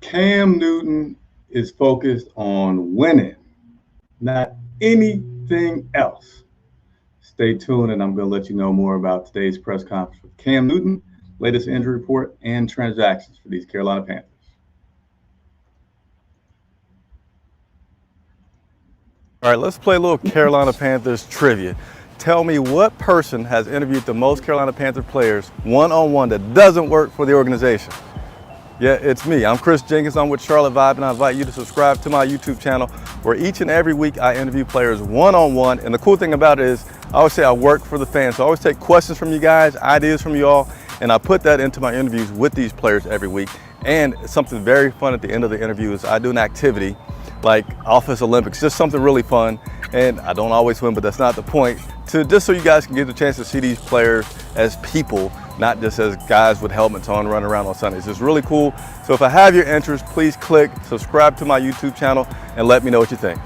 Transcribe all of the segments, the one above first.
Cam Newton is focused on winning, not anything else. Stay tuned, and I'm going to let you know more about today's press conference with Cam Newton, latest injury report, and transactions for these Carolina Panthers. All right, let's play a little Carolina Panthers trivia. Tell me what person has interviewed the most Carolina Panther players one-on-one that doesn't work for the organization? Yeah, it's me. I'm Chris Jenkins. I'm with Charlotte Vibe, and I invite you to subscribe to my YouTube channel where each and every week I interview players one-on-one. And the cool thing about it is I always say I work for the fans. So I always take questions from you guys, ideas from you all, and I put that into my interviews with these players every week. And something very fun at the end of the interview is I do an activity like Office Olympics, just something really fun. And I don't always win, but that's not the point. Just so you guys can get the chance to see these players as people, not just as guys with helmets on running around on Sundays. It's really cool. So if I have your interest, please click subscribe to my YouTube channel and let me know what you think.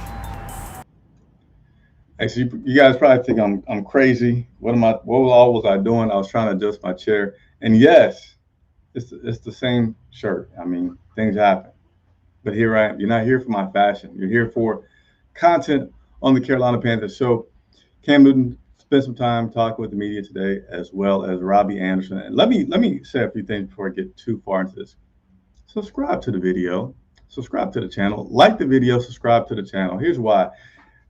Actually, you guys probably think I'm crazy. What all was I doing? I was trying to adjust my chair. And yes, it's the same shirt. I mean, things happen. But here I am. You're not here for my fashion. You're here for content on the Carolina Panthers. So Cam Newton spent some time talking with the media today, as well as Robbie Henderson. And let me say a few things before I get too far into this. Subscribe to the video, subscribe to the channel, like the video, subscribe to the channel. Here's why.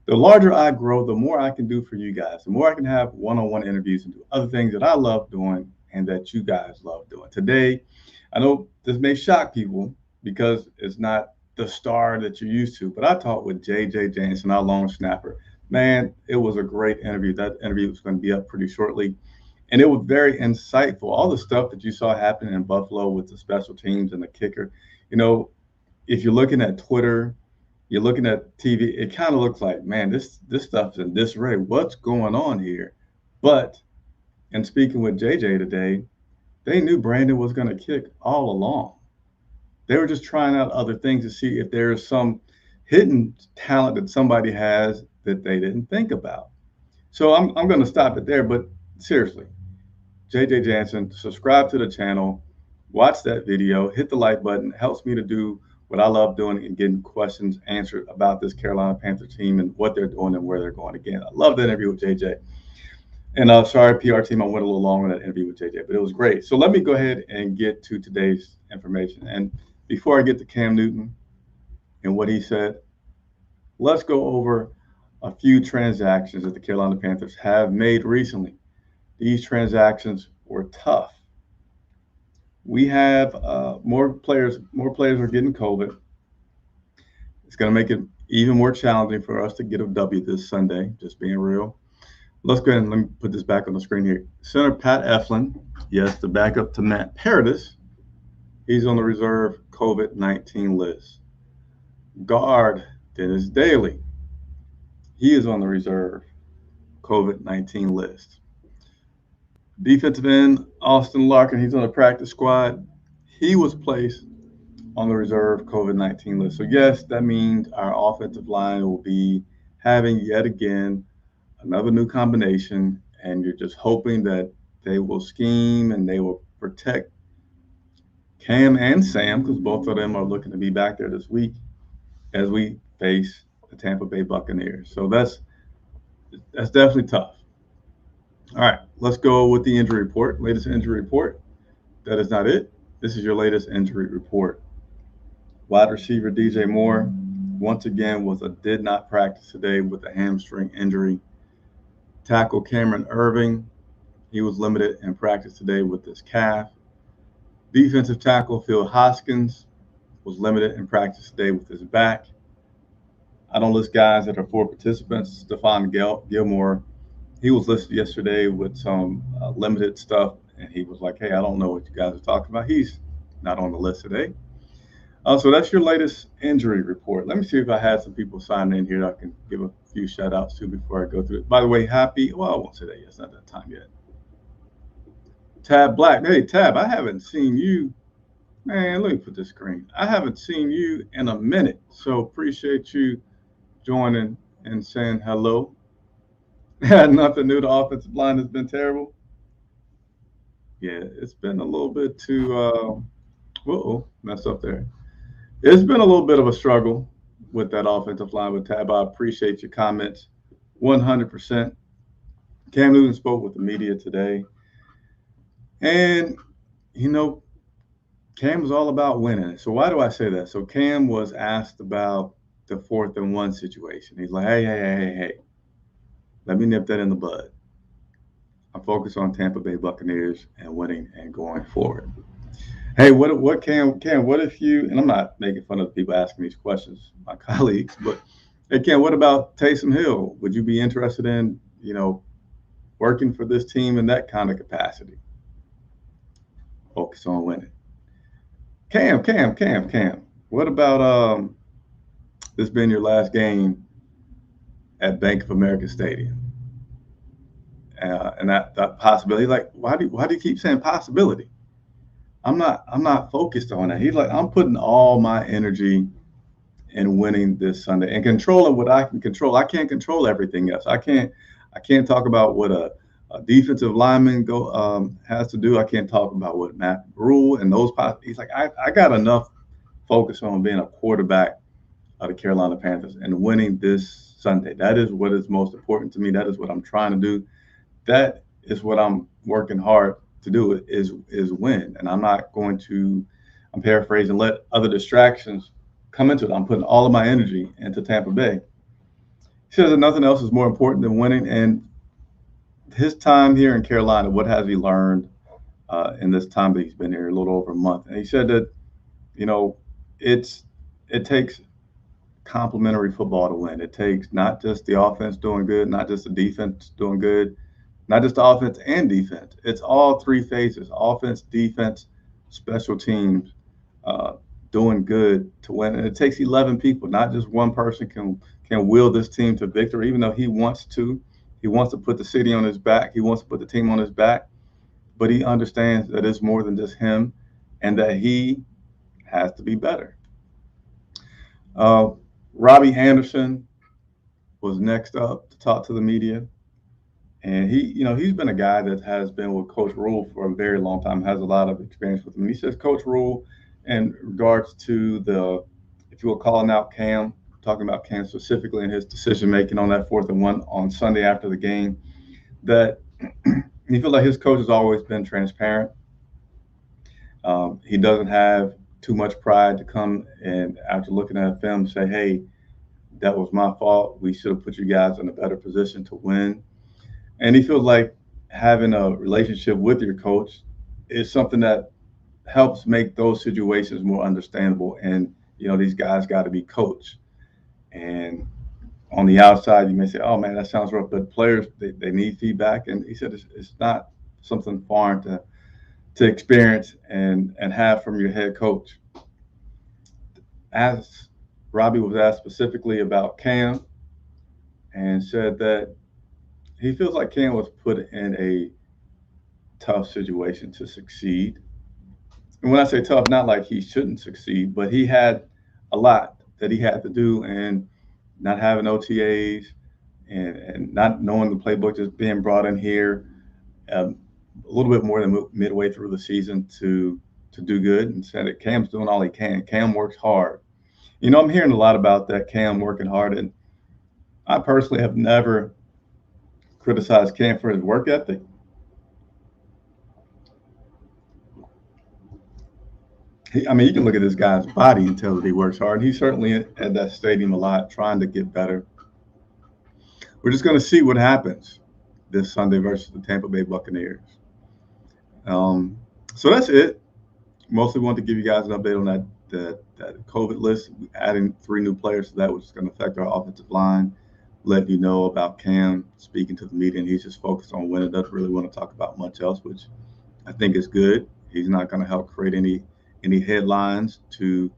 The larger I grow, the more I can do for you guys, the more I can have one-on-one interviews and do other things that I love doing and that you guys love doing. Today, I know this may shock people because it's not the star that you're used to, but I talked with J.J. Jansen, our long snapper. Man, it was a great interview. That interview was going to be up pretty shortly. And it was very insightful. All the stuff that you saw happening in Buffalo with the special teams and the kicker, if you're looking at Twitter, you're looking at TV, it kind of looks like, man, this stuff's in disarray. What's going on here? But in speaking with JJ today, they knew Brandon was going to kick all along. They were just trying out other things to see if there's some hidden talent that somebody has that they didn't think about. So I'm going to stop it there. But seriously, JJ Jansen, subscribe to the channel, watch that video, hit the like button. It helps me to do what I love doing and getting questions answered about this Carolina Panther team and what they're doing and where they're going. Again, I love that interview with JJ. And sorry, PR team, I went a little long on that interview with JJ, but it was great. So let me go ahead and get to today's information. And before I get to Cam Newton and what he said, let's go over a few transactions that the Carolina Panthers have made recently. These transactions were tough. We have more players are getting COVID. It's going to make it even more challenging for us to get a W this Sunday, just being real. Let's go ahead and let me put this back on the screen here. Center Pat Eflin, yes, the backup to Matt Paradis. He's on the reserve COVID-19 list. Guard Dennis Daly. He is on the reserve COVID-19 list. Defensive end Austin Larkin, he's on the practice squad. He was placed on the reserve COVID-19 list. So yes, that means our offensive line will be having yet again another new combination, and you're just hoping that they will scheme and they will protect Cam and Sam, because both of them are looking to be back there this week as we face the Tampa Bay Buccaneers. So that's definitely tough. All right, let's go with the injury report. Latest injury report. That is not it. This is your latest injury report. Wide receiver DJ Moore, once again, did not practice today with a hamstring injury. Tackle Cameron Irving, he was limited in practice today with his calf. Defensive tackle Phil Hoskins was limited in practice today with his back. I don't list guys that are 4 participants. Stephon Gilmore, he was listed yesterday with some limited stuff, and he was like, hey, I don't know what you guys are talking about. He's not on the list today. So that's your latest injury report. Let me see if I had some people sign in here that I can give a few shout outs to before I go through it. By the way, I won't say that yet. It's not that time yet. Tab Black. Hey, Tab, I haven't seen you. Man, let me put this screen. I haven't seen you in a minute. So appreciate you joining and saying hello. Nothing new. The offensive line has been terrible. Yeah, it's been a little bit too messed up there. It's been a little bit of a struggle with that offensive line with Tab. I appreciate your comments 100%. Cam Newton spoke with the media today. And, you know, Cam was all about winning. So why do I say that? So Cam was asked about the 4th and 1 situation. He's like, hey, let me nip that in the bud. I'm focused on Tampa Bay Buccaneers and winning and going forward. Hey, what Cam, what if you, and I'm not making fun of the people asking these questions, my colleagues, but hey, Cam, what about Taysom Hill? Would you be interested in, working for this team in that kind of capacity? Focus on winning. Cam. What about this being your last game at Bank of America Stadium? And that possibility, like, why do you keep saying possibility? I'm not focused on that. He's like, I'm putting all my energy in winning this Sunday and controlling what I can control. I can't control everything else. I can't talk about what a defensive lineman has to do. I can't talk about what Matt Rule and those. He's like, I got enough focus on being a quarterback of the Carolina Panthers and winning this Sunday. That is what is most important to me. That is what I'm trying to do. That is what I'm working hard to do is win. And I'm not going to, I'm paraphrasing, let other distractions come into it. I'm putting all of my energy into Tampa Bay. He says that nothing else is more important than winning. And his time here in Carolina, what has he learned in this time that he's been here, a little over a month? And he said that, it takes complementary football to win. It takes not just the offense doing good, not just the defense doing good, not just the offense and defense. It's all three phases: offense, defense, special teams, doing good to win. And it takes 11 people. Not just one person can will this team to victory. Even though he wants to put the city on his back. He wants to put the team on his back. But he understands that it's more than just him, and that he has to be better. Robbie Henderson was next up to talk to the media. And he's been a guy that has been with Coach Rule for a very long time, has a lot of experience with him. And he says Coach Rule, in regards to if you were calling out Cam, talking about Cam specifically and his decision making on that 4th and 1 on Sunday after the game, that he feels like his coach has always been transparent. He doesn't have too much pride to come and after looking at film say, hey, that was my fault. We should have put you guys in a better position to win. And he feels like having a relationship with your coach is something that helps make those situations more understandable. And, these guys got to be coached. And on the outside, you may say, oh, man, that sounds rough. But players, they need feedback. And he said it's not something foreign to experience and have from your head coach. As Robbie was asked specifically about Cam and said that he feels like Cam was put in a tough situation to succeed. And when I say tough, not like he shouldn't succeed, but he had a lot that he had to do, and not having OTAs and not knowing the playbook, just being brought in here a little bit more than midway through the season to do good, and said that Cam's doing all he can. Cam works hard. I'm hearing a lot about that, Cam working hard, and I personally have never criticized Cam for his work ethic. You can look at this guy's body and tell that he works hard. He's certainly at that stadium a lot, trying to get better. We're just going to see what happens this Sunday versus the Tampa Bay Buccaneers. So that's it. Mostly want to give you guys an update on that COVID list. Adding 3 new players to that, which is going to affect our offensive line. Let you know about Cam speaking to the media, and he's just focused on winning. Doesn't really want to talk about much else, which I think is good. He's not going to help create any headlines to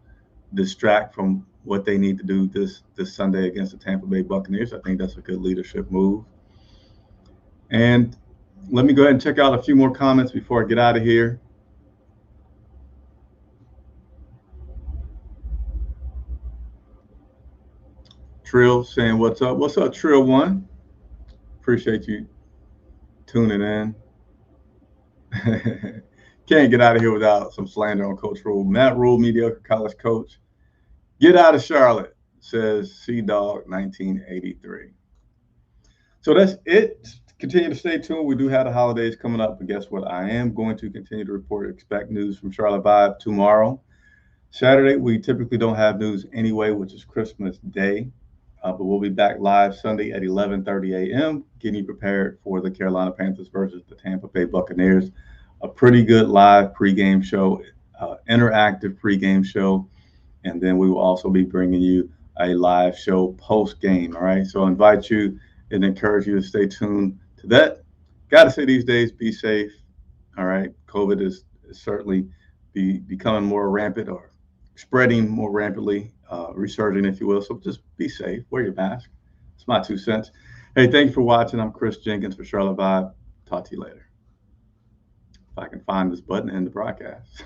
distract from what they need to do this Sunday against the Tampa Bay Buccaneers. I think that's a good leadership move. And let me go ahead and check out a few more comments before I get out of here. Trill saying, what's up? What's up, Trill One? Appreciate you tuning in. Can't get out of here without some slander on Coach Rule. Matt Rule, mediocre college coach. Get out of Charlotte, says Sea Dog 1983. So that's it. Continue to stay tuned. We do have the holidays coming up, but guess what? I am going to continue to report Expect News from Charlotte Vibe tomorrow. Saturday, we typically don't have news anyway, which is Christmas Day. But we'll be back live Sunday at 11:30 a.m., getting you prepared for the Carolina Panthers versus the Tampa Bay Buccaneers. A pretty good live pregame show, interactive pregame show. And then we will also be bringing you a live show post-game, all right? So I invite you and encourage you to stay tuned to that. Got to say these days, be safe, all right? COVID is certainly becoming more rampant or spreading more rampantly, resurging, if you will. So just be safe, wear your mask. It's my 2 cents. Hey, thank you for watching. I'm Chris Jenkins for Charlotte Vibe. Talk to you later. If I can find this button in the broadcast.